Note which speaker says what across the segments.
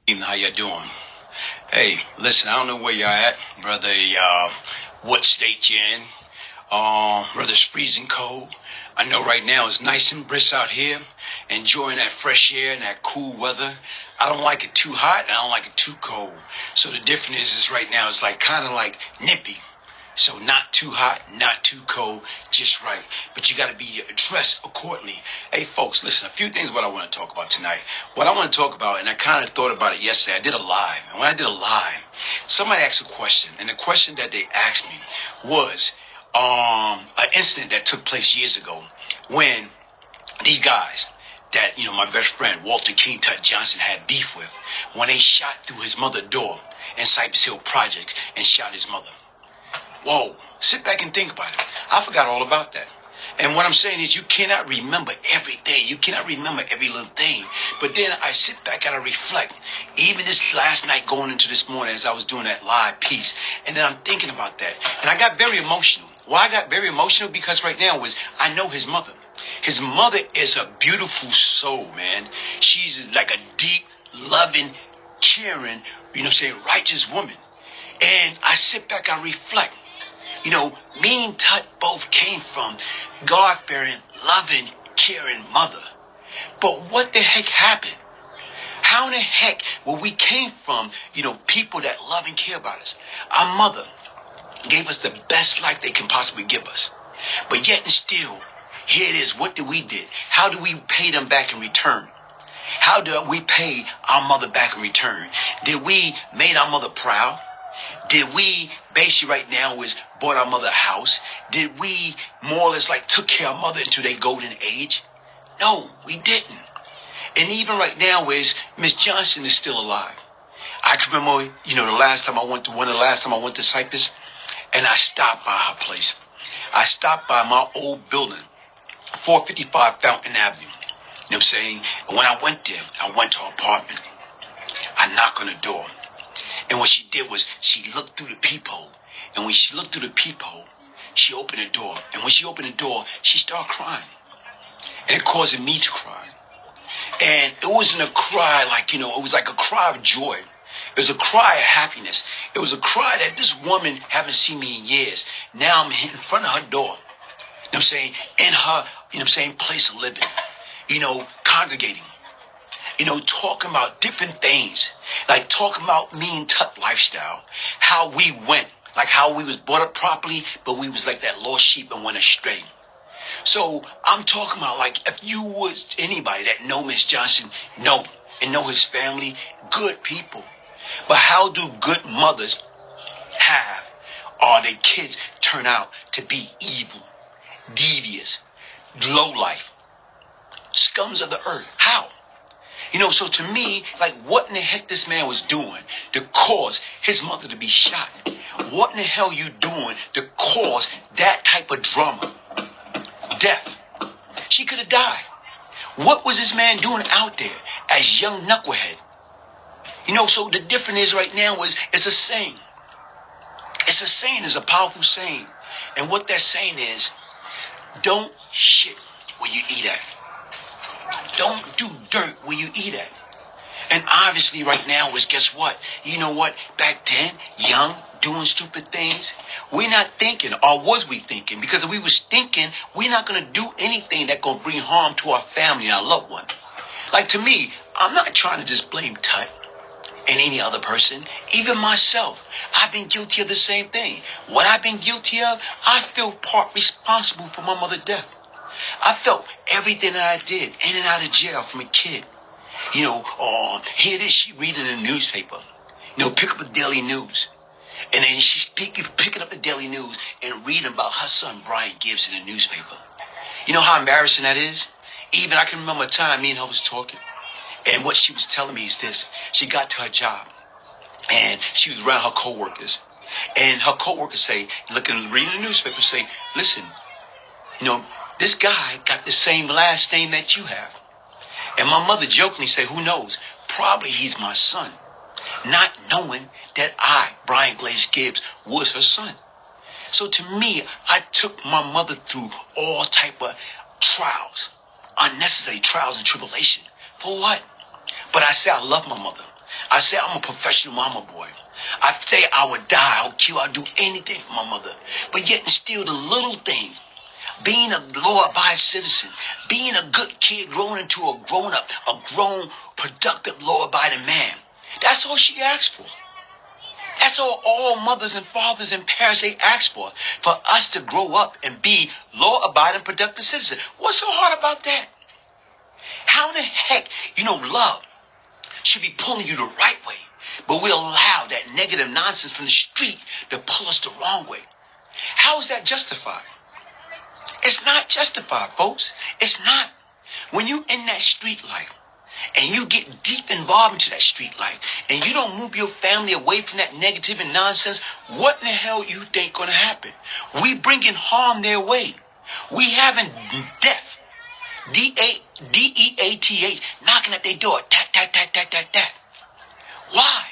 Speaker 1: Evening, how you doing? Hey, listen, I don't know where you're at, brother. What state you're in? Whether it's freezing cold. I know right now it's nice and brisk out here, enjoying that fresh air and that cool weather. I don't like it too hot, and I don't like it too cold. So the difference is right now it's like kind of like nippy. So not too hot, not too cold, just right. But you got to be dressed accordingly. Hey, folks, listen, a few things what I want to talk about tonight. What I want to talk about, and I kind of thought about it yesterday, I did a live. And when I did a live, somebody asked a question. And the question that they asked me was an incident that took place years ago when these guys that, my best friend, Walter King Tut Johnson, had beef with, when they shot through his mother's door in Cypress Hill Project and shot his mother. Whoa, sit back and think about it. I forgot all about that. And what I'm saying is you cannot remember everything. You cannot remember every little thing. But then I sit back and I reflect. Even this last night going into this morning as I was doing that live piece. And then I'm thinking about that. And I got very emotional. Why I got very emotional? Because right now I know his mother. His mother is a beautiful soul, man. She's like a deep, loving, caring, righteous woman. And I sit back and reflect. Me and Tut both came from God-fearing, loving, caring mother. But what the heck happened? How in the heck we came from, people that love and care about us? Our mother gave us the best life they can possibly give us. But yet and still, here it is. What did we do? How do we pay them back in return? How do we pay our mother back in return? Did we make our mother proud? Did we basically right now bought our mother a house? Did we more or less took care of our mother into their golden age? No, we didn't. And even right now Miss Johnson is still alive. I can remember, one of the last time I went to Cypress, and I stopped by her place. I stopped by my old building, 455 Fountain Avenue. You know what I'm saying? And when I went there, I went to her apartment. I knocked on the door. And what she did was she looked through the peephole. And when she looked through the peephole, she opened the door. And when she opened the door, she started crying. And it caused me to cry. And it wasn't a cry it was like a cry of joy. It was a cry of happiness. It was a cry that this woman haven't seen me in years. Now I'm in front of her door. You know what I'm saying? In her, place of living. Congregating. Talking about different things. Like talking about me and Tut lifestyle. How we went. Like how we was brought up properly, but we was like that lost sheep and went astray. So I'm talking about if you was anybody that know Miss Johnson, know his family, good people. But how do good mothers have or their kids turn out to be evil, devious, low life, scums of the earth? How? So to me, what in the heck this man was doing to cause his mother to be shot? What in the hell you doing to cause that type of drama? Death. She could have died. What was this man doing out there as young knucklehead? So the difference is right now it's a saying. It's a saying. It's a powerful saying. And what that saying is, don't shit where you eat at. Don't do dirt where you eat at. And obviously right now guess what? You know what? Back then, young, doing stupid things, we're not thinking, or was we thinking? Because if we was thinking, we're not going to do anything that's going to bring harm to our family and our loved one. To me, I'm not trying to just blame Tut and any other person, even myself. I've been guilty of the same thing. What I've been guilty of, I feel part responsible for my mother's death. I felt everything that I did in and out of jail from a kid. Here it is, she reading the newspaper. Pick up the daily news. And then she's picking up the daily news and reading about her son, Brian Gibbs, in the newspaper. You know how embarrassing that is? Even I can remember a time me and her was talking. And what she was telling me is this. She got to her job. And she was around her coworkers. And her coworkers say, reading the newspaper, say, listen, this guy got the same last name that you have. And my mother jokingly said, who knows? Probably he's my son. Not knowing that I, Brian Glaze Gibbs, was her son. So to me, I took my mother through all type of trials, unnecessary trials and tribulation. For what? But I say I love my mother. I say I'm a professional mama boy. I say I would die, I'll kill, I'll do anything for my mother. But yet and still the little things, being a law-abiding citizen, being a good kid growing into a grown-up, a grown, productive, law-abiding man. That's all she asked for. That's all mothers and fathers and parents, they ask for us to grow up and be law-abiding, productive citizens. What's so hard about that? How in the heck, love should be pulling you the right way, but we allow that negative nonsense from the street to pull us the wrong way? How is that justified? It's not justified, folks. It's not. When you in that street life and you get deep involved into that street life and you don't move your family away from that negative and nonsense, what in the hell you think going to happen? We bringing harm their way. We having death, D-E-A-T-H, knocking at their door, tat. Why?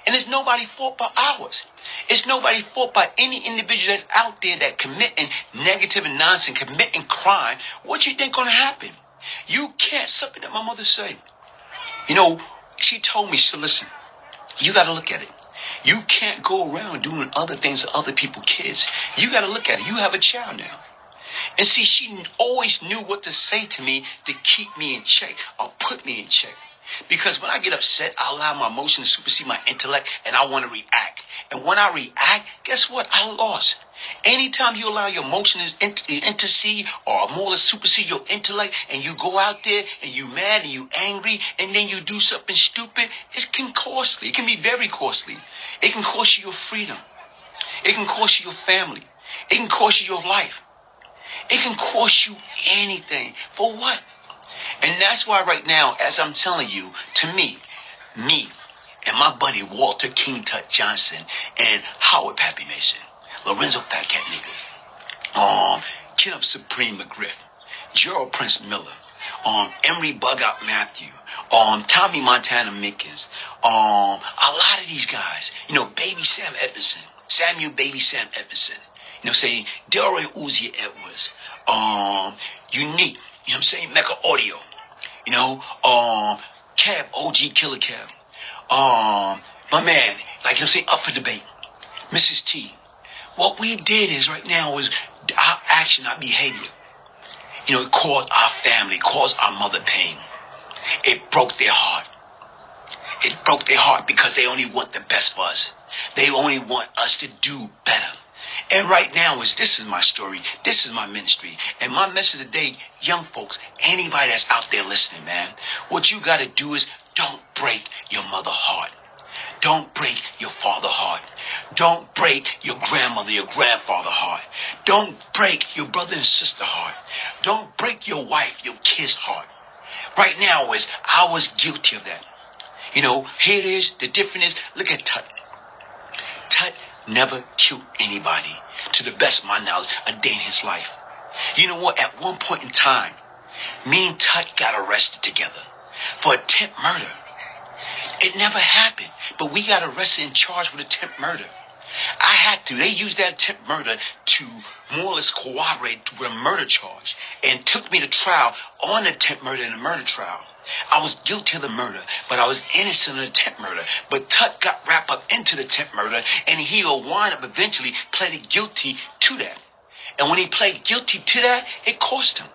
Speaker 1: And it's nobody's fault but ours. It's nobody's fault by any individual that's out there that committing negative and nonsense, committing crime. What you think gonna happen? You can't, something that my mother said. She told me, she said, listen, you gotta look at it. You can't go around doing other things to other people's kids. You gotta look at it. You have a child now. And see, she always knew what to say to me to keep me in check or put me in check. Because when I get upset, I allow my emotions to supersede my intellect and I want to react. And when I react, guess what? I lost. Anytime you allow your emotions to intercede or more or less supersede your intellect and you go out there and you mad and you angry and then you do something stupid, it can costly. It can be very costly. It can cost you your freedom. It can cost you your family. It can cost you your life. It can cost you anything. For what? And that's why right now, as I'm telling you, to me, and my buddy Walter King Tut Johnson and Howard Pappy Mason, Lorenzo Fat Cat Niggas, Kenneth Supreme McGriff, Gerald Prince Miller, Emery Bug Out Matthew, Tommy Montana Mickens, a lot of these guys, Baby Sam Edmondson, Samuel Baby Sam Edmondson, saying Delroy Uzi Edwards, Unique, Mecca Audio, Cab, OG Killer Cab, my man, Up for Debate, Mrs. T. What we did is right now is our action, our behavior, it caused our family, caused our mother pain. It broke their heart. It broke their heart because they only want the best for us. They only want us to do better. And right now, this is my story. This is my ministry. And my message today, young folks, anybody that's out there listening, man, what you got to do is don't break your mother's heart. Don't break your father's heart. Don't break your grandmother, your grandfather's heart. Don't break your brother and sister's heart. Don't break your wife, your kid's heart. Right now, I was guilty of that. Here it is. The difference is, look at Tut. Tut never killed anybody, to the best of my knowledge, a day in his life. You know what? At one point in time, me and Tut got arrested together for attempt murder. It never happened, but we got arrested and charged with attempt murder. They used that attempt murder to more or less corroborate with a murder charge and took me to trial on attempt murder and a murder trial. I was guilty of the murder, but I was innocent of the attempt murder. But Tut got wrapped up into the attempt murder, and he will wind up eventually pleading guilty to that. And when he pled guilty to that, it cost him.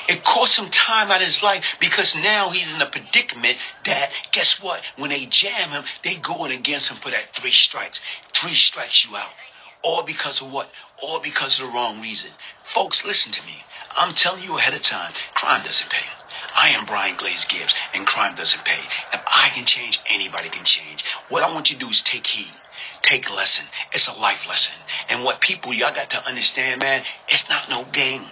Speaker 1: It cost him time out of his life because now he's in a predicament that, guess what? When they jam him, they going against him for that 3 strikes. 3 strikes you out. All because of what? All because of the wrong reason. Folks, listen to me. I'm telling you ahead of time, crime doesn't pay. I am Brian Glaze Gibbs, and crime doesn't pay. If I can change, anybody can change. What I want you to do is take heed. Take a lesson. It's a life lesson. And what people, y'all got to understand, man, it's not no game.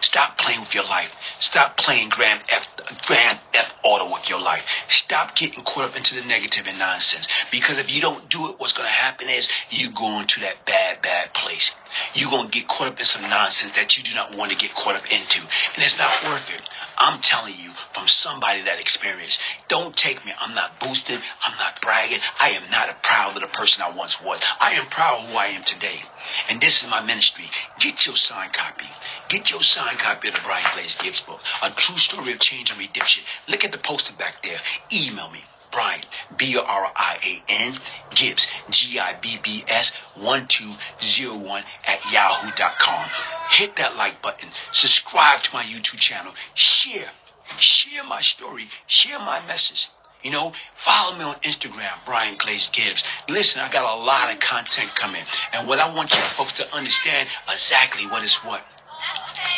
Speaker 1: Stop playing with your life. Stop playing Grand Theft Auto with your life. Stop getting caught up into the negative and nonsense. Because if you don't do it, what's going to happen is you go into that bad place. You're going to get caught up in some nonsense that you do not want to get caught up into. And it's not worth it. I'm telling you from somebody that experienced. Don't take me. I'm not boosting. I'm not bragging. I am not proud of the person I once was. I am proud of who I am today. And this is my ministry. Get your signed copy. Get your signed copy of the Brian Glaze Gibbs book. A true story of change and redemption. Look at the poster back there. Email me. Brian, BRIAN, Gibbs, GIBBS 1201 at yahoo.com. Hit that like button. Subscribe to my YouTube channel. Share my story. Share my message. Follow me on Instagram, Brian Glaze Gibbs. Listen, I got a lot of content coming. And what I want you folks to understand exactly what is what.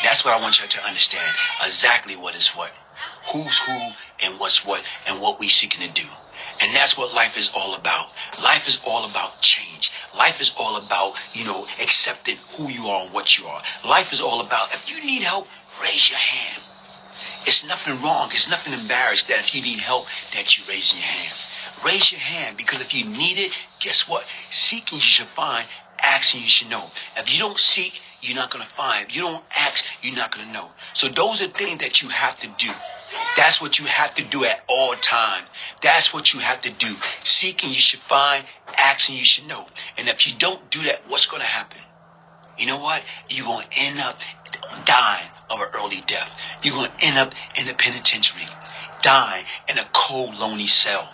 Speaker 1: That's what I want you to understand. Exactly what is what. Who's who and what's what and what we seeking to do. And that's what life is all about. Life is all about change. Life is all about, accepting who you are and what you are. Life is all about, if you need help, raise your hand. It's nothing wrong. It's nothing embarrassed that if you need help, that you raise your hand. Raise your hand, because if you need it, guess what? Seeking you should find, asking you should know. If you don't seek, you're not going to find. If you don't ask, you're not going to know. So those are things that you have to do. That's what you have to do at all times. That's what you have to do. Seeking you should find, asking you should know. And if you don't do that, what's going to happen? You know what? You're going to end up dying of an early death. You're going to end up in the penitentiary, dying in a cold, lonely cell.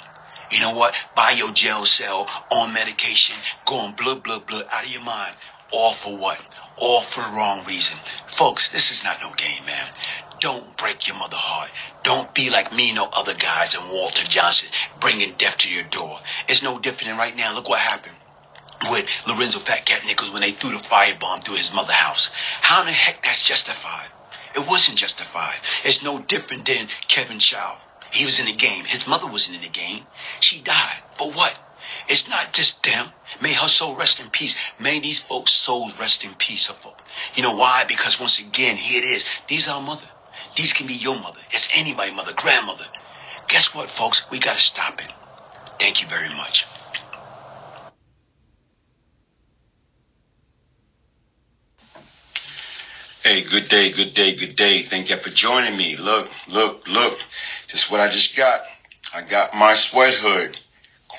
Speaker 1: You know what? By your jail cell, on medication, going blah, blah, blah, out of your mind. All for what? All for the wrong reason. Folks, this is not no game, man. Don't break your mother heart. Don't be like me and no other guys and Walter Johnson bringing death to your door. It's no different than right now. Look what happened with Lorenzo Fat Cat Nichols when they threw the firebomb through his mother's house. How in the heck that's justified? It wasn't justified. It's no different than Kevin Shaw. He was in the game. His mother wasn't in the game. She died. For what? It's not just them. May her soul rest in peace. May these folks' souls rest in peace. You know why? Because once again, here it is. These are our mother. These can be your mother. It's anybody's mother, grandmother. Guess what, folks? We got to stop it. Thank you very much. Hey, good day, good day, good day. Thank you for joining me. Look. Just what I just got. I got my sweat hood.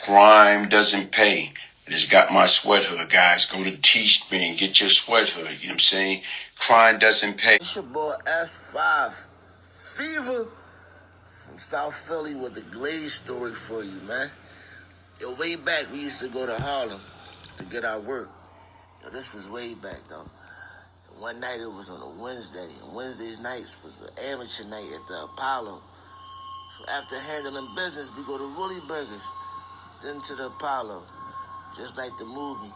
Speaker 1: Crime doesn't pay. I just got my sweat hood, guys. Go to Teach Me and get your sweat hood. You know what I'm saying? Crime doesn't pay.
Speaker 2: It's your boy S5 Fever from South Philly with the Glaze story for you, man. Yo, way back, we used to go to Harlem to get our work. Yo, this was way back, though. One night, it was on a Wednesday. And Wednesdays nights was an amateur night at the Apollo. So after handling business, we go to Woolly Burgers, then to the Apollo. Just like the movie,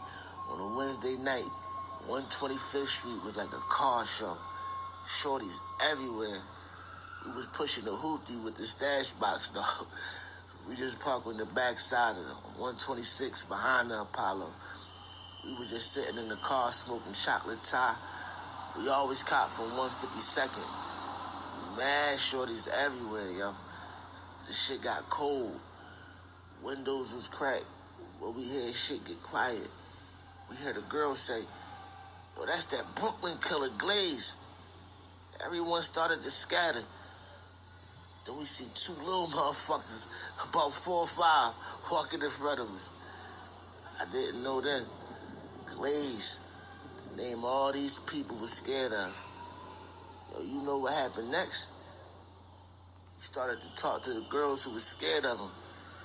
Speaker 2: on a Wednesday night, 125th Street was like a car show. Shorties everywhere. We was pushing the hoopty with the stash box, though. We just parked on the back side of 126 behind the Apollo. We was just sitting in the car smoking chocolate tie. We always caught from 152nd. Mad shorties everywhere, yo. The shit got cold. Windows was cracked. When we heard shit get quiet, we heard a girl say, yo, that's that Brooklyn killer Glaze. Everyone started to scatter. Then we see two little motherfuckers, about 4 or 5, walking in front of us. I didn't know then. Glaze. Name all these people was scared of. Yo, you know what happened next? He started to talk to the girls who was scared of him.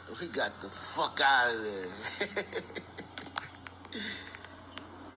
Speaker 2: And we got the fuck out of there.